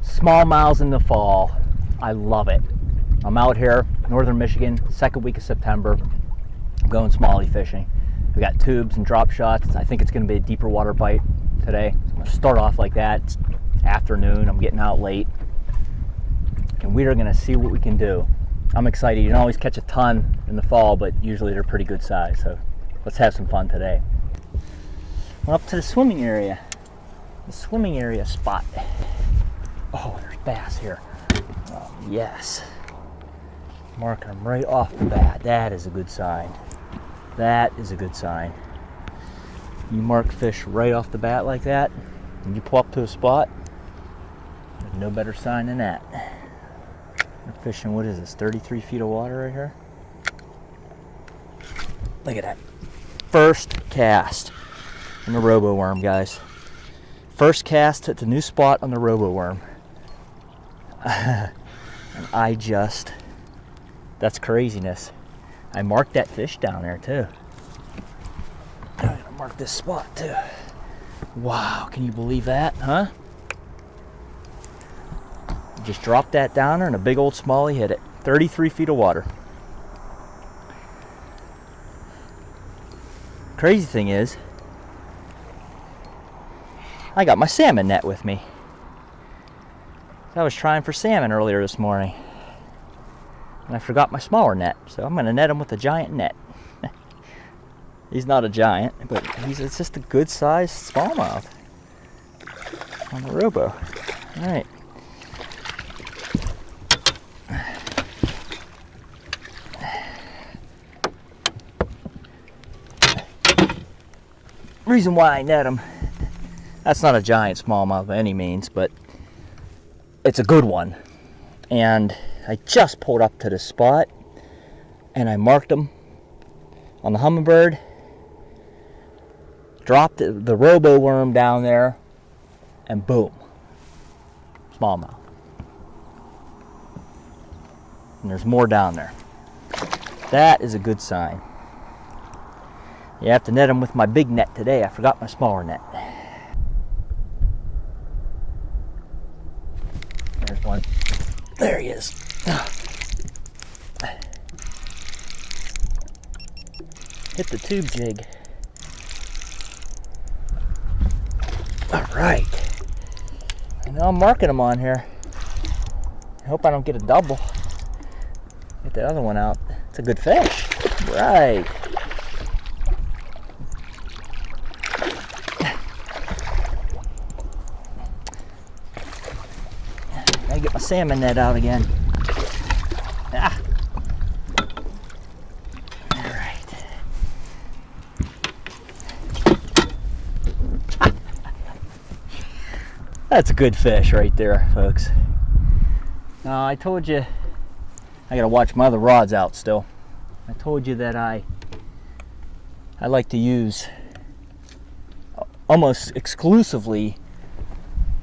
Smallmouths in the fall. I love it. I'm out here, northern Michigan, second week of September. I'm going smallie fishing. We got tubes and drop shots. I think it's going to be a deeper water bite today. So I'm going to start off like that. It's afternoon. I'm getting out late. And we are going to see what we can do. I'm excited. You don't always catch a ton in the fall, but usually they're pretty good size. So let's have some fun today. Went up to the swimming area. The swimming area spot. Oh, there's bass here. Oh, yes. Marking them right off the bat. That is a good sign. That is a good sign. You mark fish right off the bat like that, and you pull up to a spot, there's no better sign than that. We're fishing, what is this, 33 feet of water right here? Look at that. First cast on the robo worm, guys. First cast at the new spot on the robo worm. And that's craziness. I marked that fish down there too. I'm gonna mark this spot too. Wow, can you believe that, huh? Just dropped that down there and a big old smallie hit it. 33 feet of water. Crazy thing is, I got my salmon net with me. I was trying for salmon earlier this morning. And I forgot my smaller net, so I'm going to net him with a giant net. He's not a giant, but it's just a good sized smallmouth on the robo. All right. Reason why I net him, that's not a giant smallmouth by any means, but it's a good one. And I just pulled up to the spot and I marked them on the hummingbird, dropped the robo worm down there, and boom, smallmouth. And there's more down there. That is a good sign. You have to net them with my big net today. I forgot my smaller net. There's one. There he is. Hit the tube jig. All right. I know I'm marking them on here. I hope I don't get a double. Get the other one out. It's a good fish. Right. I get my salmon net out again. Ah. All right. That's a good fish right there, folks. Now, I told you I gotta watch my other rods out still. I told you that I like to use almost exclusively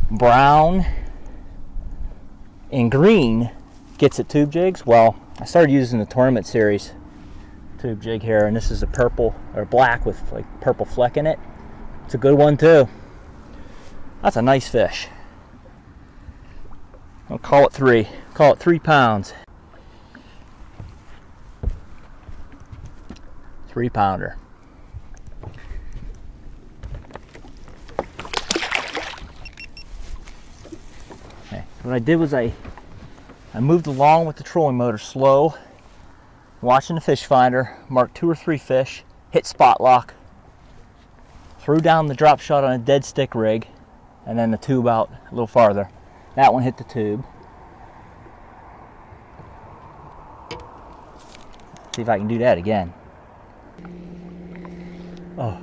brown and green gets at tube jigs. Well, I started using the tournament series tube jig here, and this is a purple or black with like purple fleck in it. It's a good one too. That's a nice fish. I'll call it 3. Call it 3 pounds. 3 pounder. Okay. What I did was I moved along with the trolling motor slow, watching the fish finder, marked 2 or 3 fish, hit spot lock, threw down the drop shot on a dead stick rig, and then the tube out a little farther. That one hit the tube. See if I can do that again. Oh,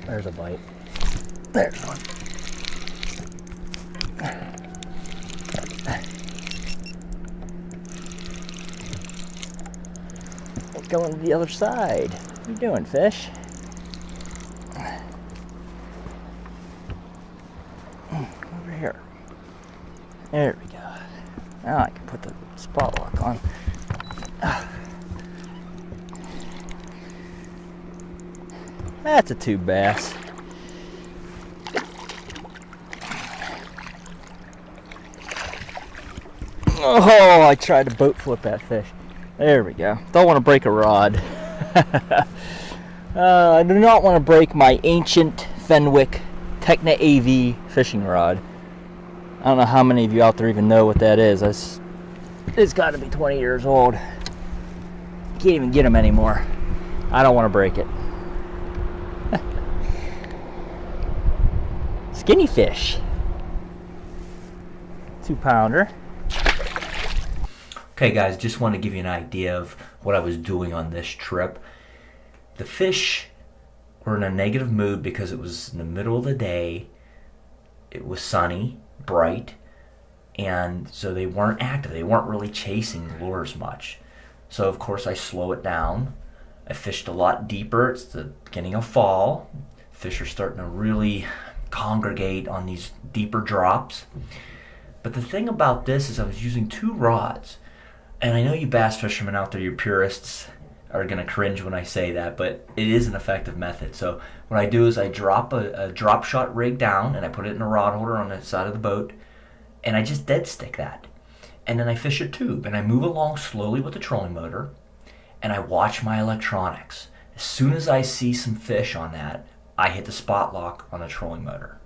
there's a bite. There's one. Going to the other side. What are you doing, fish? Over here. There we go. Now I can put the spot lock on. That's a tube bass. Oh, I tried to boat flip that fish. There we go. Don't want to break a rod. I do not want to break my ancient Fenwick Techna AV fishing rod. I don't know how many of you out there even know what that is. It's got to be 20 years old. Can't even get them anymore. I don't want to break it. Skinny fish. 2-pounder. Okay guys, just want to give you an idea of what I was doing on this trip. The fish were in a negative mood because it was in the middle of the day. It was sunny, bright, and so they weren't active. They weren't really chasing lures much. So of course I slow it down. I fished a lot deeper. It's the beginning of fall. Fish are starting to really congregate on these deeper drops. But the thing about this is I was using 2 rods. And I know you bass fishermen out there, you purists, are going to cringe when I say that, but it is an effective method. So what I do is I drop a drop shot rig down and I put it in a rod holder on the side of the boat, and I just dead stick that. And then I fish a tube and I move along slowly with the trolling motor and I watch my electronics. As soon as I see some fish on that, I hit the spot lock on the trolling motor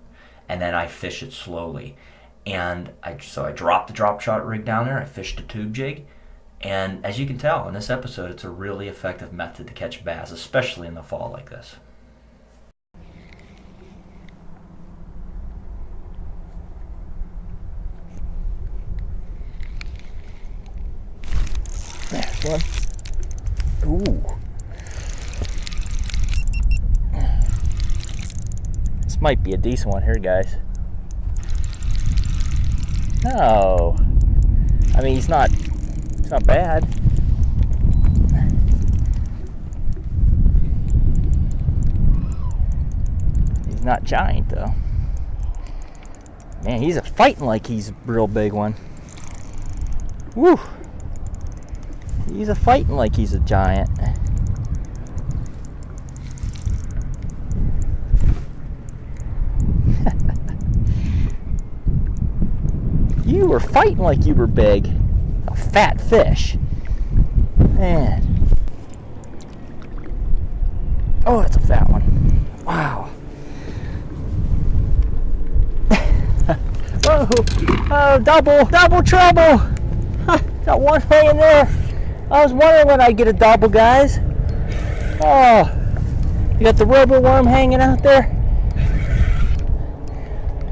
and then I fish it slowly. And so I drop the drop shot rig down there, I fish the tube jig. And as you can tell in this episode, it's a really effective method to catch bass, especially in the fall like this. There's one. Ooh. This might be a decent one here, guys. No. I mean, it's not bad. He's not giant though. Man, he's fighting like he's a real big one. Woo! He's fighting like he's a giant. You were fighting like you were big. A fat fish. Man. Oh, that's a fat one. Wow. Whoa. Oh, double trouble. Got one hanging there. I was wondering when I'd get a double, guys. Oh, you got the rubber worm hanging out there.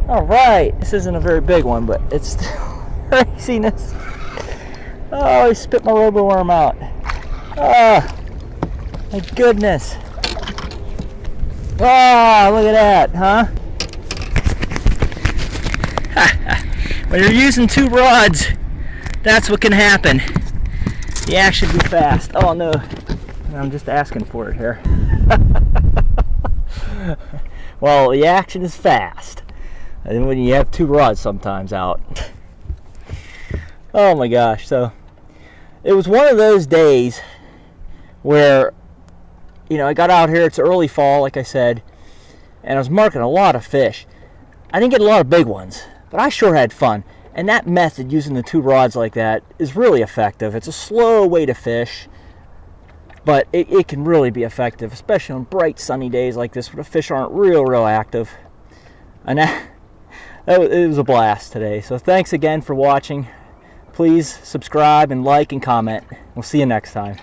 All right, this isn't a very big one, but it's still craziness. Oh, I spit my rubber worm out. Oh, my goodness. Oh, look at that, huh? When you're using 2 rods, that's what can happen. The action be fast. Oh no, I'm just asking for it here. Well, the action is fast. And when you have 2 rods sometimes out. Oh my gosh, so it was one of those days where, you know, I got out here, it's early fall, like I said, and I was marking a lot of fish. I didn't get a lot of big ones, but I sure had fun. And that method, using the 2 rods like that, is really effective. It's a slow way to fish, but it can really be effective, especially on bright sunny days like this where the fish aren't real active. And it was a blast today. So thanks again for watching. Please subscribe and like and comment. We'll see you next time.